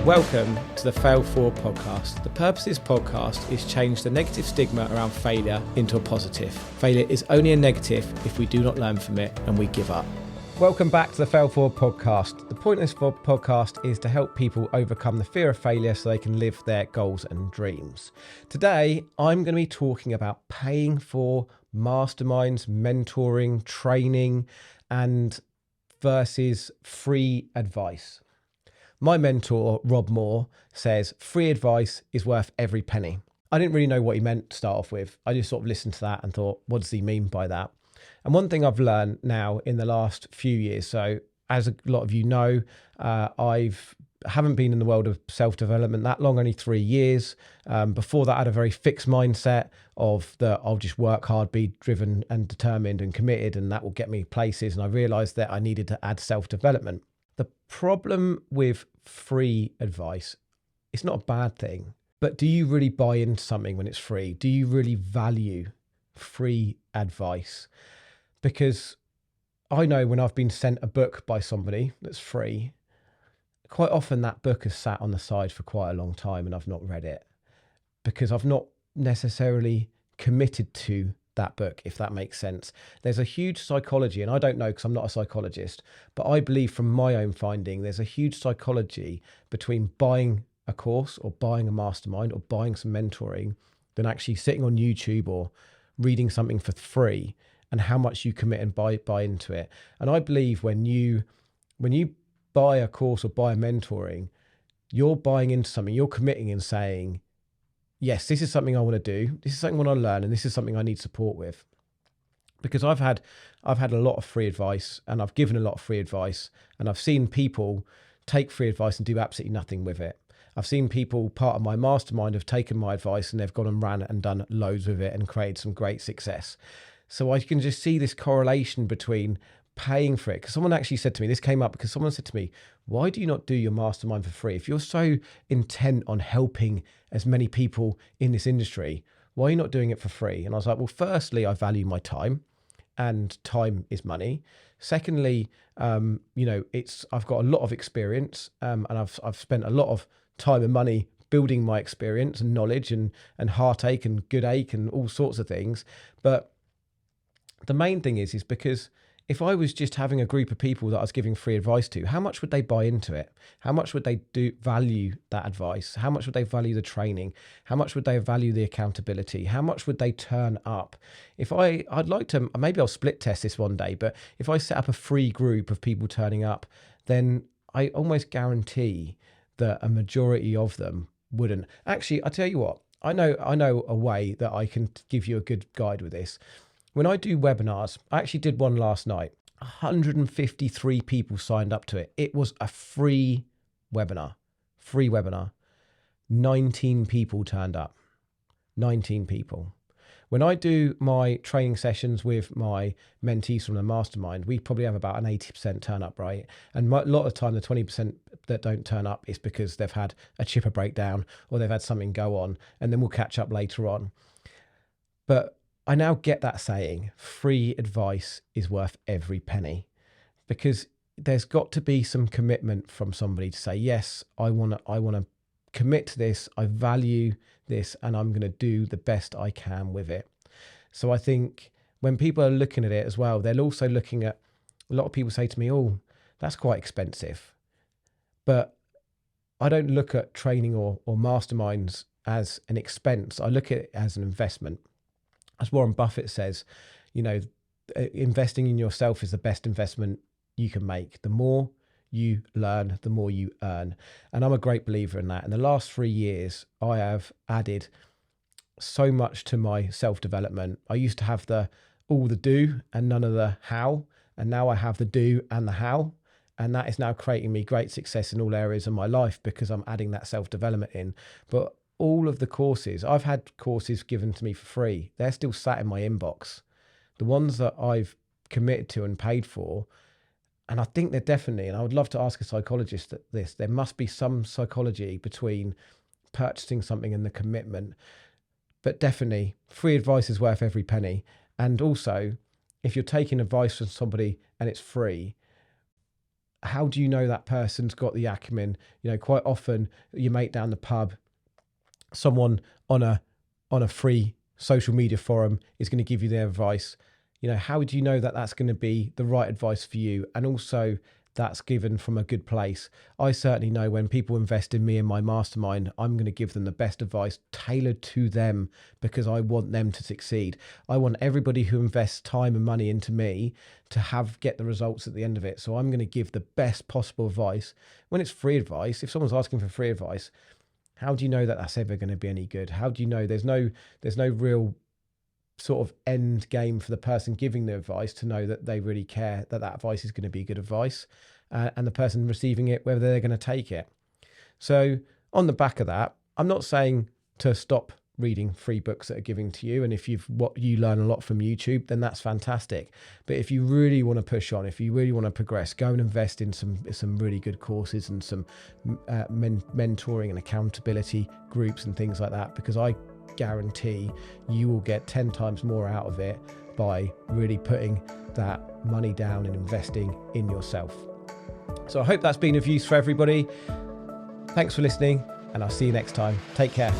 Welcome to the Fail Forward podcast. The purpose of this podcast is change the negative stigma around failure into a positive. Failure is only a negative if we do not learn from it and we give up. Welcome back to the Fail Forward podcast. The point of this podcast is to help people overcome the fear of failure so they can live their goals and dreams. Today, I'm going to be talking about paying for masterminds, mentoring, training, and versus free advice. My mentor, Rob Moore, says free advice is worth every penny. I didn't really know what he meant to start off with. I just sort of listened to that and thought, what does he mean by that? And one thing I've learned now in the last few years, so as a lot of you know, haven't been in the world of self-development that long, only 3 years. Before that, I had a very fixed mindset of that I'll just work hard, be driven and determined and committed, and that will get me places. And I realized that I needed to add self-development. The problem with free advice, it's not a bad thing, but do you really buy into something when it's free? Do you really value free advice? Because I know when I've been sent a book by somebody that's free, quite often that book has sat on the side for quite a long time and I've not read it because I've not necessarily committed to that book, if that makes sense. There's a huge psychology, and I don't know because I'm not a psychologist, but I believe from my own finding, there's a huge psychology between buying a course or buying a mastermind or buying some mentoring than actually sitting on YouTube or reading something for free and how much you commit and buy into it. And I believe when you buy a course or buy a mentoring, you're buying into something, you're committing and saying, yes, this is something I want to do. This is something I want to learn, and this is something I need support with. Because I've had a lot of free advice, and I've given a lot of free advice, and I've seen people take free advice and do absolutely nothing with it. I've seen people, part of my mastermind, have taken my advice and they've gone and ran and done loads with it and created some great success. So I can just see this correlation between paying for it. Because someone actually said to me, this came up because someone said to me, why do you not do your mastermind for free? If you're so intent on helping as many people in this industry, why are you not doing it for free? And I was like, well, firstly, I value my time, and time is money. Secondly, I've got a lot of experience, and I've spent a lot of time and money building my experience and knowledge and heartache and good ache and all sorts of things. But the main thing is because if I was just having a group of people that I was giving free advice to, how much would they buy into it? How much would they value that advice? How much would they value the training? How much would they value the accountability? How much would they turn up? I'd like to, maybe I'll split test this one day, but if I set up a free group of people turning up, then I almost guarantee that a majority of them wouldn't. Actually, I tell you what, I know a way that I can give you a good guide with this. When I do webinars, I actually did one last night. 153 people signed up to it. It was a free webinar. 19 people turned up. 19 people. When I do my training sessions with my mentees from the mastermind, we probably have about an 80% turn up rate. And a lot of the time, the 20% that don't turn up is because they've had a chipper breakdown or they've had something go on, and then we'll catch up later on. But I now get that saying, free advice is worth every penny, because there's got to be some commitment from somebody to say, yes, I want to commit to this. I value this, and I'm going to do the best I can with it. So I think when people are looking at it as well, they're also looking at, a lot of people say to me, oh, that's quite expensive. But I don't look at training or masterminds as an expense. I look at it as an investment. As Warren Buffett says, investing in yourself is the best investment you can make. The more you learn, the more you earn. And I'm a great believer in that. In the last 3 years, I have added so much to my self-development. I used to have all the do and none of the how. And now I have the do and the how. And that is now creating me great success in all areas of my life because I'm adding that self-development in. But all of the courses, I've had courses given to me for free. They're still sat in my inbox. The ones that I've committed to and paid for, and I think they're definitely, and I would love to ask a psychologist this, there must be some psychology between purchasing something and the commitment. But definitely, free advice is worth every penny. And also, if you're taking advice from somebody and it's free, how do you know that person's got the acumen? Quite often your mate down the pub, someone on a free social media forum is going to give you their advice. How do you know that that's going to be the right advice for you? And also that's given from a good place. I certainly know when people invest in me and my mastermind, I'm going to give them the best advice tailored to them because I want them to succeed. I want everybody who invests time and money into me to get the results at the end of it. So I'm going to give the best possible advice. When it's free advice, if someone's asking for free advice, how do you know that that's ever going to be any good? How do you know there's no real sort of end game for the person giving the advice to know that they really care that advice is going to be good advice, and the person receiving it, whether they're going to take it. So on the back of that, I'm not saying to stop reading free books that are giving to you. And if you learn a lot from YouTube, then that's fantastic. But if you really want to push on, if you really want to progress, go and invest in some really good courses and some mentoring and accountability groups and things like that, because I guarantee you will get 10 times more out of it by really putting that money down and investing in yourself. So I hope that's been of use for everybody. Thanks for listening, and I'll see you next time. Take care.